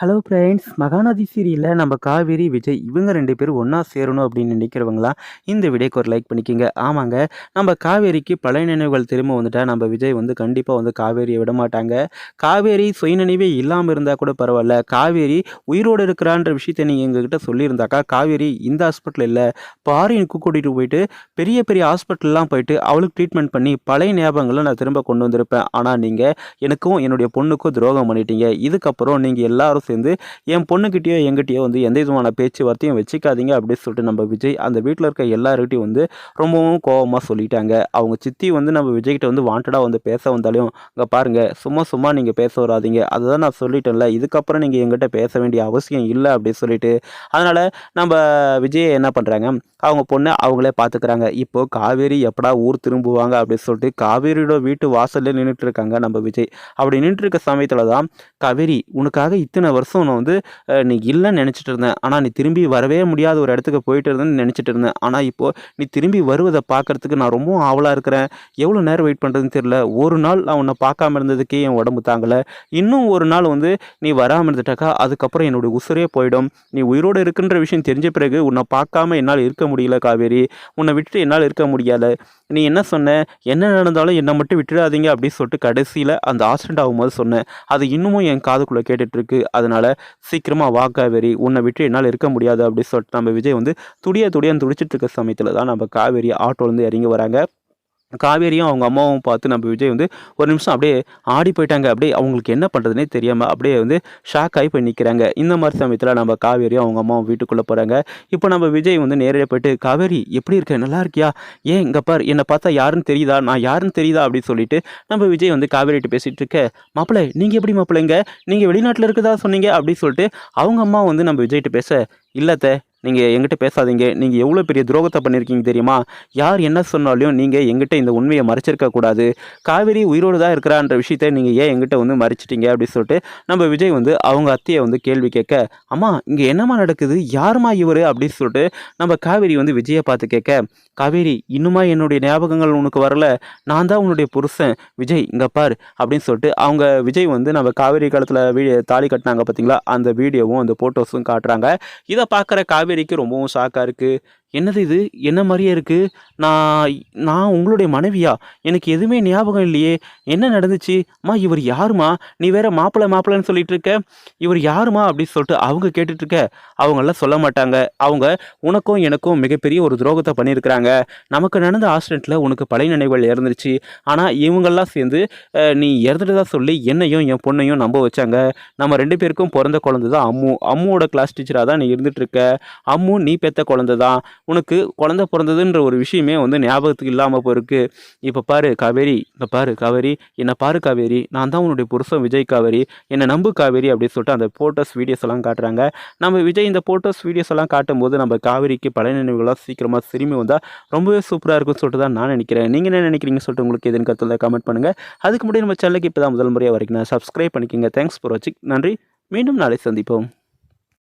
Hello friends, Mahanadi சீரியல்ல நம்ம காவேரி, விஜய் இவங்க 2 பேரும் ஒண்ணா சேரணும் அப்படின்னு நினைக்கிறவங்கலாம் இந்த வீடியோக்கு ஒரு லைக் பண்ணிக்கங்க. ஆமாங்க, நம்ம காவேரிக்கு பழைய நினைவுகள் திரும்ப வந்துட்டா நம்ம விஜய் வந்து கண்டிப்பா வந்து காவேரியை விடமாட்டாங்க. காவேரி சுயநினைவே இல்லாம இருந்தா கூட பரவாயில்ல. காவேரி உயிரோடு இருக்கிறான்ற விஷயத்த நீங்க எங்ககிட்ட சொல்லியிருந்தாக்கா, காவேரி இந்த ஹாஸ்பிட்டல் இல்ல, ஃபாரினுக்கு கூட்டிட்டு போயிட்டு பெரிய பெரிய ஹாஸ்பிட்டல்லாம் போயிட்டு அவளுக்கு ட்ரீட்மெண்ட் பண்ணி பழைய ஞாபகங்கள நான் திரும்ப கொண்டு வந்திருப்பேன். ஆனா நீங்க எனக்கும் என்னுடைய பொண்ணுக்கும் துரோகம் பண்ணிட்டீங்க. இதுக்கப்புறம் நீங்க எல்லாரும் சேர்ந்து என் பொண்ணுகிட்டயோ என்கிட்டயோ வந்து எந்த விதமான பேச்சுவார்த்தையும் வச்சுக்காதீங்க அப்படின்னு சொல்லிட்டு நம்ம விஜய் அந்த வீட்டில் இருக்க எல்லார்கிட்டையும் வந்து ரொம்பவும் கோவமாக சொல்லிட்டாங்க. அவங்க சித்தி வந்து நம்ம விஜய்கிட்ட வந்து வாண்டடாக வந்து பேச வந்தாலும், இங்கே பாருங்க, சும்மா சும்மா நீங்கள் பேச வராதீங்க, அதுதான் நான் சொல்லிட்டேன்ல, இதுக்கப்புறம் நீங்கள் எங்கிட்ட பேச வேண்டிய அவசியம் இல்லை அப்படின்னு சொல்லிட்டு அதனால் நம்ம விஜய் என்ன பண்ணுறாங்க, அவங்க பொண்ணை அவங்களே பார்த்துக்கிறாங்க. இப்போ காவேரி எப்படா ஊர் திரும்புவாங்க அப்படின்னு சொல்லிட்டு காவேரியோட வீட்டு வாசல்ல நின்றுட்டு இருக்காங்க நம்ம விஜய். அப்படி நின்றுட்டு இருக்க சமயத்தில் தான், காவேரி உனக்காக இத்தனை வருஷம் நான் வந்து நீ இல்லைன்னு நினச்சிட்டு இருந்தேன். ஆனால் நீ திரும்பி வரவே முடியாத ஒரு இடத்துக்கு போயிட்டு இருந்தேன்னு நினச்சிட்டு இருந்தேன். ஆனால் இப்போது நீ திரும்பி வருவதை பார்க்கறதுக்கு நான் ரொம்பவும் ஆவலாக இருக்கிறேன். எவ்வளோ நேரம் வெயிட் பண்ணுறதுன்னு தெரியல. ஒரு நாள் நான் உன்னை பார்க்காம இருந்ததுக்கே என் உடம்பு தாங்கலை. இன்னும் ஒரு நாள் வந்து நீ வராமல் இருந்துட்டாக்கா அதுக்கப்புறம் என்னுடைய உசுரே போயிடும். நீ உயிரோடு இருக்குன்ற விஷயம் தெரிஞ்ச பிறகு உன்னை பார்க்காம என்னால் இருக்க முடியல காவேரி. உன்னை விட்டுட்டு என்னால் இருக்க முடியல. நீ என்ன சொன்ன, என்ன நடந்தாலும் என்னை மட்டும் விட்டுடாதீங்க அப்படின்னு சொல்லிட்டு கடைசியில் அந்த ஆக்சிடென்ட் ஆகும்போது சொன்னேன். அது இன்னமும் என் காதுக்குள்ளே கேட்டுட்ருக்கு. அதனால் சீக்கிரமாக வா காவேரி, உன்னை விட்டு என்னால் இருக்க முடியாது அப்படின்னு சொல்லிட்டு நம்ம விஜய் வந்து துடியான்னு துடிச்சிட்டு இருக்க சமயத்தில் தான் நம்ம காவேரி ஆட்டோலேருந்து இறங்கி வராங்க. காவேரியும் அவங்க அம்மாவும் பார்த்து நம்ம விஜய் வந்து ஒரு நிமிஷம் அப்படியே ஆடி போயிட்டாங்க. அப்படியே அவங்களுக்கு என்ன பண்ணுறதுனே தெரியாமல் அப்படியே வந்து ஷாக் ஆகி போய் நிற்கிறாங்க. இந்த மாதிரி சமயத்தில் நம்ம காவேரியும் அவங்க அம்மாவும் வீட்டுக்குள்ளே போகிறாங்க. இப்போ நம்ம விஜய் வந்து நேரடியாக போயிட்டு, காவேரி எப்படி இருக்க, நல்லா இருக்கியா, ஏன் இங்கே பார், என்னை பார்த்தா யாருன்னு தெரியுதா, நான் யாருன்னு தெரியுதா அப்படின்னு சொல்லிட்டு நம்ம விஜய் வந்து காவேரிட்டு பேசிகிட்டு இருக்க, மாப்பிள்ளை நீங்கள் எப்படி மாப்பிள்ளைங்க, நீங்கள் வெளிநாட்டில் இருக்குதா சொன்னீங்க அப்படின்னு சொல்லிட்டு அவங்க அம்மா வந்து நம்ம விஜய்கிட்ட பேச, இல்லத்த நீங்கள் எங்கிட்ட பேசாதீங்க, நீங்கள் எவ்வளோ பெரிய துரோகத்தை பண்ணியிருக்கீங்க தெரியுமா, யார் என்ன சொன்னாலும் நீங்கள் எங்கிட்ட இந்த உண்மையை மறைச்சிருக்க கூடாது, காவேரி உயிரோடு தான் இருக்கிறான்ற விஷயத்த நீங்கள் ஏன் எங்கிட்ட வந்து மறைச்சிட்டீங்க அப்படின்னு சொல்லிட்டு நம்ம விஜய் வந்து அவங்க அத்தையை வந்து கேள்வி கேட்க, அம்மா இங்கே என்னம்மா நடக்குது, யாருமா இவர் அப்படின்னு சொல்லிட்டு நம்ம காவேரி வந்து விஜயை பார்த்து கேட்க, காவேரி இன்னுமா என்னுடைய ஞாபகங்கள் உனக்கு வரல, நான் தான் உன்னுடைய புருஷன் விஜய், இங்கே பார் அப்படின்னு சொல்லிட்டு அவங்க விஜய் வந்து நம்ம காவேரி காலத்தில் தாலி கட்டினாங்க பார்த்தீங்களா, அந்த வீடியோவும் அந்த ஃபோட்டோஸும் காட்டுறாங்க. இதை பார்க்குற காவேரிக்கு ரொம்பவும் ஷாக்காக இருக்குது. என்னது இது, என்ன மாதிரியே இருக்குது, நான் நான் உங்களுடைய மனைவியா, எனக்கு எதுவுமே ஞாபகம் இல்லையே, என்ன நடந்துச்சு, அம்மா இவர் யாருமா, நீ வேற மாப்பிள்ளைன்னு சொல்லிட்டு இருக்க, இவர் யாருமா அப்படின்னு சொல்லிட்டு அவங்க கேட்டுட்ருக்க, அவங்களாம் சொல்ல மாட்டாங்க. அவங்க உனக்கும் எனக்கும் மிகப்பெரிய ஒரு துரோகத்தை பண்ணியிருக்கிறாங்க. நமக்கு நடந்த ஆக்சிடெண்ட்டில் உனக்கு பழைய நினைவுகள் இறந்துருச்சு. ஆனால் இவங்கெல்லாம் சேர்ந்து நீ இறந்துட்டு தான் சொல்லி என்னையும் என் பொண்ணையும் நம்ப வச்சாங்க. நம்ம 2 பேருக்கும் பிறந்த குழந்தை தான் அம்மு. அம்முவோட கிளாஸ் டீச்சராக தான் நீ இருந்துட்டு இருக்க. அம்மு நீ பெற்ற குழந்தை தான். உனக்கு குழந்தை பிறந்ததுன்ற ஒரு விஷயமே வந்து ஞாபகத்துக்கு இல்லாமல் போயிருக்கு. இப்போ பாரு காவேரி, இப்போ பாரு காவேரி, என்னை பாரு காவேரி, நான் தான் உன்னுடைய புருஷன் விஜய் காவேரி, என்னை நம்பு காவேரி அப்படின்னு சொல்லிட்டு அந்த ஃபோட்டோஸ் வீடியோஸ் எல்லாம் காட்டுறாங்க. நம்ம விஜய் இந்த ஃபோட்டோஸ் வீடியோஸ் எல்லாம் காட்டும்போது நம்ம காவேரிக்கு பழைய நினைவுகளாக சீக்கிரமாக திரும்பி வந்தால் ரொம்பவே சூப்பராக இருக்கும்னு சொல்லிட்டு தான் நான் நினைக்கிறேன். நீங்கள் என்ன நினைக்கிறீங்கன்னு சொல்லிட்டு உங்களுக்கு எதுன்னு கருத்தில் கமெண்ட் பண்ணுங்கள். அதுக்கு முன்னாடி நம்ம சேனலுக்கு இப்போ தான் முதல் முறையாக வரைக்கும் சப்ஸ்கிரைப் பண்ணிக்கோங்க. தேங்க்ஸ் ஃபார் வாட்சிங். நன்றி. மீண்டும் நாளை சந்திப்போம்.